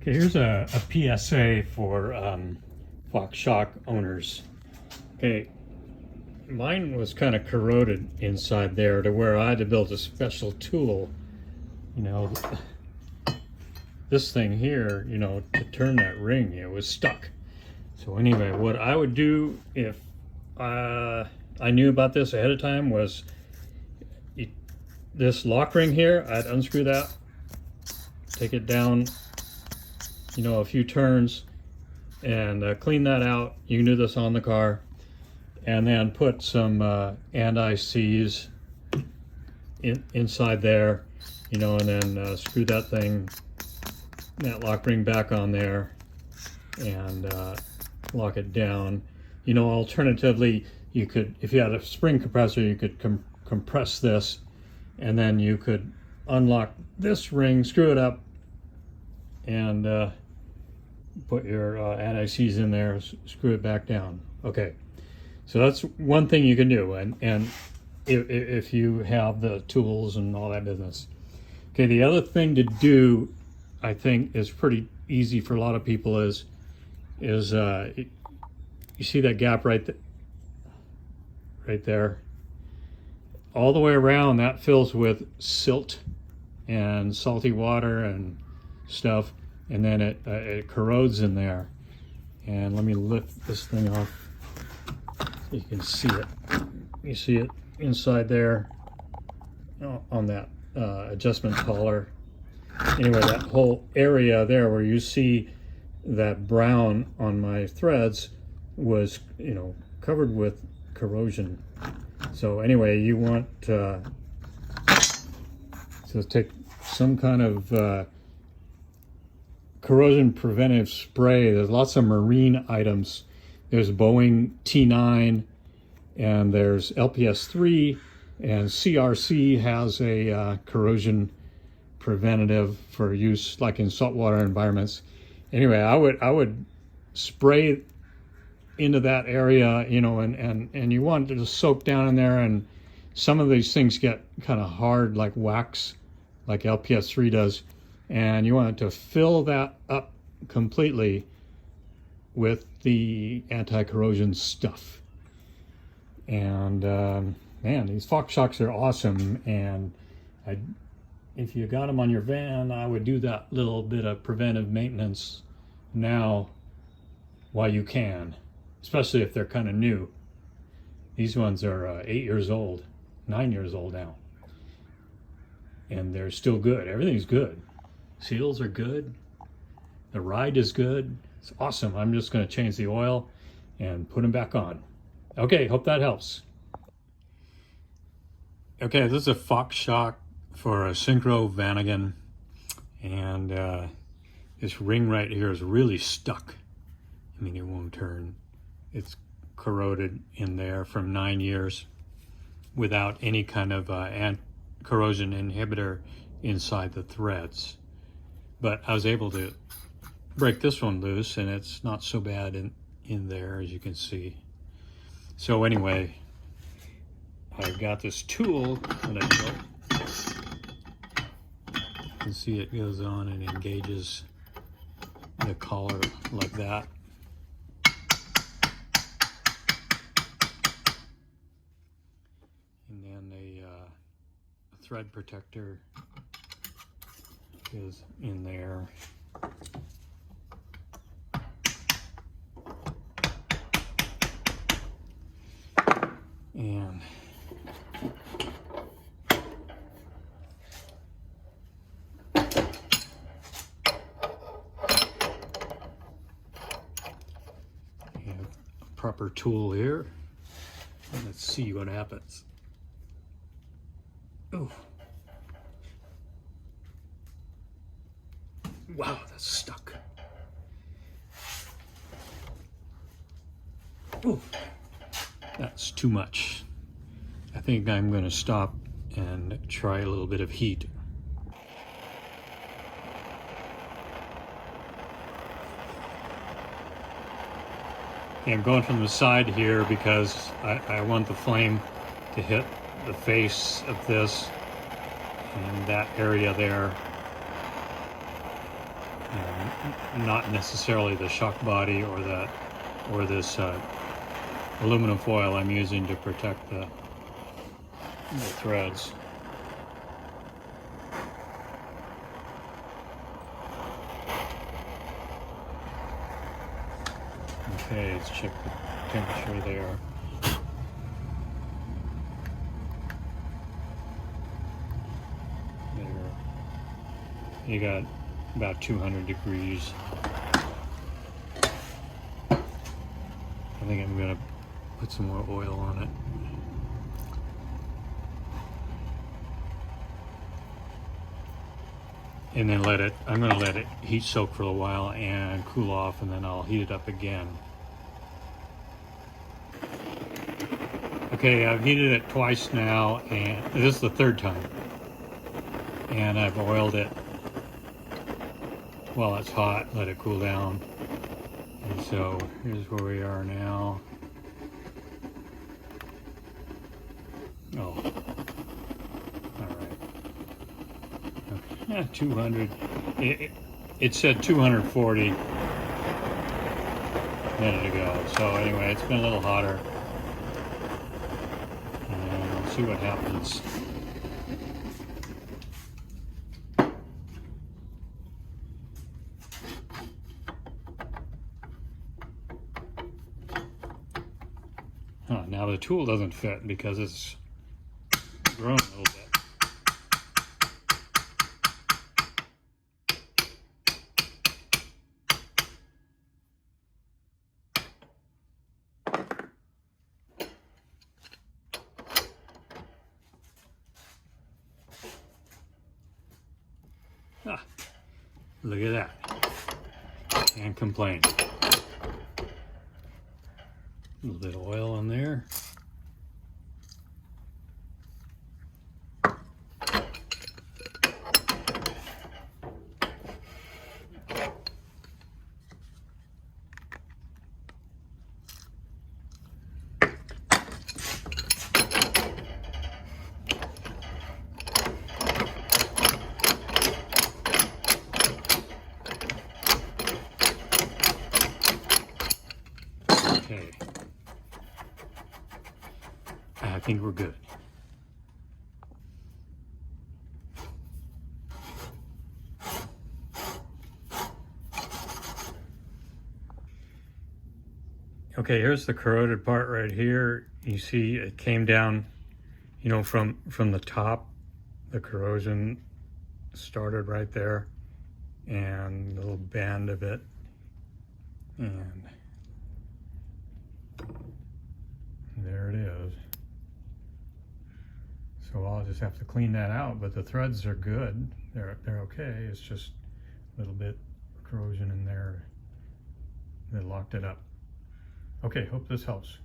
Okay, here's a PSA for Fox Shock owners. Okay, mine was kind of corroded inside there to where I had to build a special tool, you know, this thing here, you know, to turn that ring. It was stuck. So anyway, what I would do if I knew about this ahead of time was this lock ring here, I'd unscrew that, take it down, you know, a few turns, and clean that out. You can do this on the car, and then put some anti-seize inside there, you know, and then screw that lock ring back on there, and lock it down. You know, alternatively, you could, if you had a spring compressor, you could compress this, and then you could unlock this ring, screw it up, and put your anti-seize in there, screw it back down. Okay, so that's one thing you can do, and if you have the tools and all that business. Okay, the other thing to do, I think, is pretty easy for a lot of people is you see that gap right there? All the way around, that fills with silt and salty water and stuff, and then it corrodes in there. And let me lift this thing off so you can see it. You see it inside there on that adjustment collar. Anyway, that whole area there where you see that brown on my threads was, you know, covered with corrosion. So anyway, you want to take some kind of corrosion preventive spray. There's lots of marine items. There's Boeing T9, and there's LPS3, and CRC has a corrosion preventative for use like in saltwater environments. Anyway, I would spray into that area, you know, and you want it to soak down in there, and some of these things get kind of hard like wax, like LPS3 does, and you want it to fill that up completely with the anti-corrosion stuff. And man, these Fox Shocks are awesome, and if you got them on your van, I would do that little bit of preventive maintenance now while you can, especially if they're kind of new. These ones are 8 years old, 9 years old now, and they're still good. Everything's good. Seals are good. The ride is good. It's awesome. I'm just going to change the oil and put them back on. Okay, hope that helps. Okay, this is a Fox Shock for a Syncro Vanagon, and this ring right here is really stuck. I mean, it won't turn. It's corroded in there from 9 years without any kind of corrosion inhibitor inside the threads. But I was able to break this one loose, and it's not so bad in there, as you can see. So anyway, I've got this tool that I built. You can see it goes on and engages the collar like that. And then a thread protector is in there. And proper tool here, and let's see what happens. Oh, wow, that's stuck. Oh, that's too much. I think I'm going to stop and try a little bit of heat. I'm going from the side here because I want the flame to hit the face of this and that area there. And not necessarily the shock body or this aluminum foil I'm using to protect the threads. Okay, let's check the temperature there. There. You got about 200 degrees. I think I'm gonna put some more oil on it. And then I'm gonna let it heat soak for a while and cool off, and then I'll heat it up again. Okay, I've heated it twice now, and this is the third time. And I've oiled it while it's hot, let it cool down. And so here's where we are now. Oh, all right. Okay. Yeah, 200. It said 240 a minute ago. So anyway, it's been a little hotter. And we'll see what happens. Now the tool doesn't fit because it's grown a little bit. Look at that. Can't complain. A little bit of oil in there. Okay. I think we're good. Okay, here's the corroded part right here. You see it came down, you know, from the top. The corrosion started right there, and a little band of it, and there it is. So I'll just have to clean that out, but the threads are good. They're okay. It's just a little bit of corrosion in there that locked it up. Okay, hope this helps.